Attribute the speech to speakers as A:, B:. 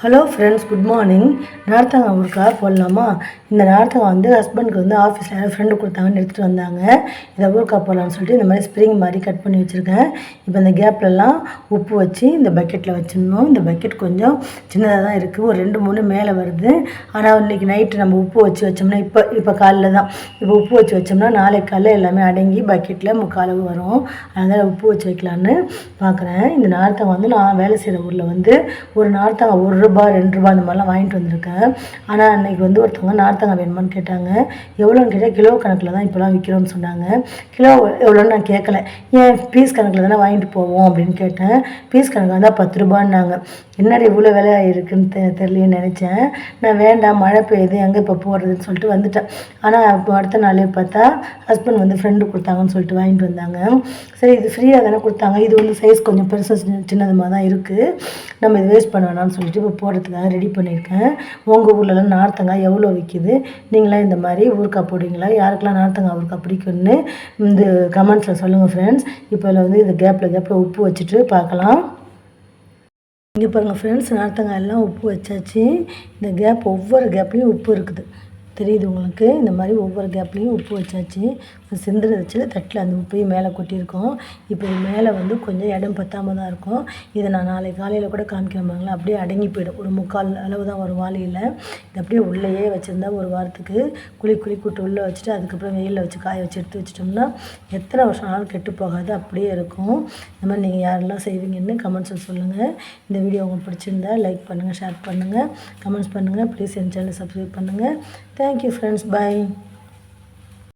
A: Hello friends, good morning. நார்த்தங்காய் ஊறுகாய் போடலாமா? இந்த நார்த்தங்காய் ஹஸ்பண்டுக்கு ஆஃபீஸில் யாரும் ஃப்ரெண்டு கொடுத்தாங்கன்னு எடுத்துகிட்டு வந்தாங்க. இதை ஊறுகாய் போடலான்னு சொல்லிட்டு இந்த மாதிரி ஸ்ப்ரிங் மாதிரி கட் பண்ணி வச்சுருக்கேன். இப்போ இந்த கேப்லலாம் உப்பு வச்சு இந்த பக்கெட்டில் வச்சிடணும். இந்த பக்கெட் கொஞ்சம் சின்னதாக தான் இருக்குது, ஒரு 2-3 மேலே வருது. ஆனால் இன்றைக்கி நைட்டு நம்ம உப்பு வச்சு வச்சோம்னா இப்போ காலையில் தான் இப்போ உப்பு வச்சு வச்சோம்னா நாளைக்கு காலையில் எல்லாமே அடங்கி பக்கெட்டில் முக்காலவு வரும். அதனால் உப்பு வச்சு வைக்கலான்னு பார்க்குறேன். இந்த நார்த்தங்காய் நான் வேலை செய்கிற ஊரில் ஒரு நார்த்தங்காய் ₹1 ₹2 அந்த மாதிரிலாம் வாங்கிட்டு வந்திருக்கேன். ஆனால் அன்றைக்கி ஒருத்தவங்க நார்த்தங்காய் வேணுமான்னு கேட்டாங்க. எவ்வளோன்னு கேட்டால் கிலோ கணக்கில் தான் இப்போலாம் விற்கிறோன்னு சொன்னாங்க. கிலோ எவ்வளோன்னு நான் கேட்கல, ஏன் பீஸ் கணக்கில் தானே வாங்கிட்டு போவோம் அப்படின்னு கேட்டேன். பீஸ் கணக்கு வந்தால் ₹10 என்னடி இவ்வளோ விலை இருக்குன்னு தெரியலையேன்னு நினச்சேன். நான் வேண்டாம், மழை பெய்யுது, எங்கே இப்போ போடுறதுன்னு சொல்லிட்டு வந்துட்டேன். ஆனால் இப்போ அடுத்த நாளே பார்த்தா ஹஸ்பண்ட் ஃப்ரெண்டு கொடுத்தாங்கன்னு சொல்லிட்டு வாங்கிட்டு வந்தாங்க. சரி, இது ஃப்ரீயாக தானே கொடுத்தாங்க, இது சைஸ் கொஞ்சம் பெருசாக சின்னதுமாக தான் இருக்குது, நம்ம இது வேஸ்ட் பண்ண வேணாம்னு சொல்லிட்டு இப்போ போடுறதுக்காக ரெடி பண்ணியிருக்கேன். உங்கள் ஊர்லலாம் நார்த்தங்காய் எவ்வளோ விற்கிது? நீங்களாம் இந்த மாதிரி ஊறுகாய் போடுவீங்களா? யாருக்கெல்லாம் நார்த்தங்காய் ஊறுகாய் பிடிக்கும்னு இந்த கமெண்ட்ஸில் சொல்லுங்கள் ஃப்ரெண்ட்ஸ். இப்போ இதில் இந்த கேப்பில் உப்பு வச்சுட்டு பார்க்கலாம். இங்கே பாருங்கள் ஃப்ரெண்ட்ஸ், நார்த்தங்காய் எல்லாம் உப்பு வச்சாச்சு. இந்த ஒவ்வொரு கேப்லேயும் உப்பு இருக்குது, தெரியுது உங்களுக்கு? இந்த மாதிரி ஒவ்வொரு கேப்லேயும் உப்பு வச்சாச்சு. இப்போ சிந்திர வச்சு தட்டில் அந்த உப்பையும் மேலே கொட்டியிருக்கோம். இப்போ இது மேலே கொஞ்சம் இடம் பத்தாமல் தான் இருக்கும். இதை நான் நாளைக்கு காலையில் கூட காமிக்கிறேன். அப்படியே அடங்கி போயிடும். ஒரு 3/4 அளவு தான் ஒரு வாளியில். இது அப்படியே உள்ளேயே வச்சுருந்தா ஒரு வாரத்துக்கு குழி கூட்டு உள்ளே வச்சுட்டு அதுக்கப்புறம் வெயிலில் வச்சு காய வச்சு எடுத்து வச்சிட்டோம்னா எத்தனை வருஷம் ஆனாலும் கெட்டு போகாது, அப்படியே இருக்கும். இந்த மாதிரி நீங்கள் யாரெல்லாம் செய்வீங்கன்னு கமெண்ட்ஸில் சொல்லுங்கள். இந்த வீடியோ உங்களுக்கு பிடிச்சிருந்தா லைக் பண்ணுங்கள், ஷேர் பண்ணுங்கள், கமெண்ட்ஸ் பண்ணுங்கள். ப்ளீஸ் என் சேனலை சப்ஸ்கிரைப் பண்ணுங்கள். தேங்க்யூ ஃப்ரெண்ட்ஸ், பாய்.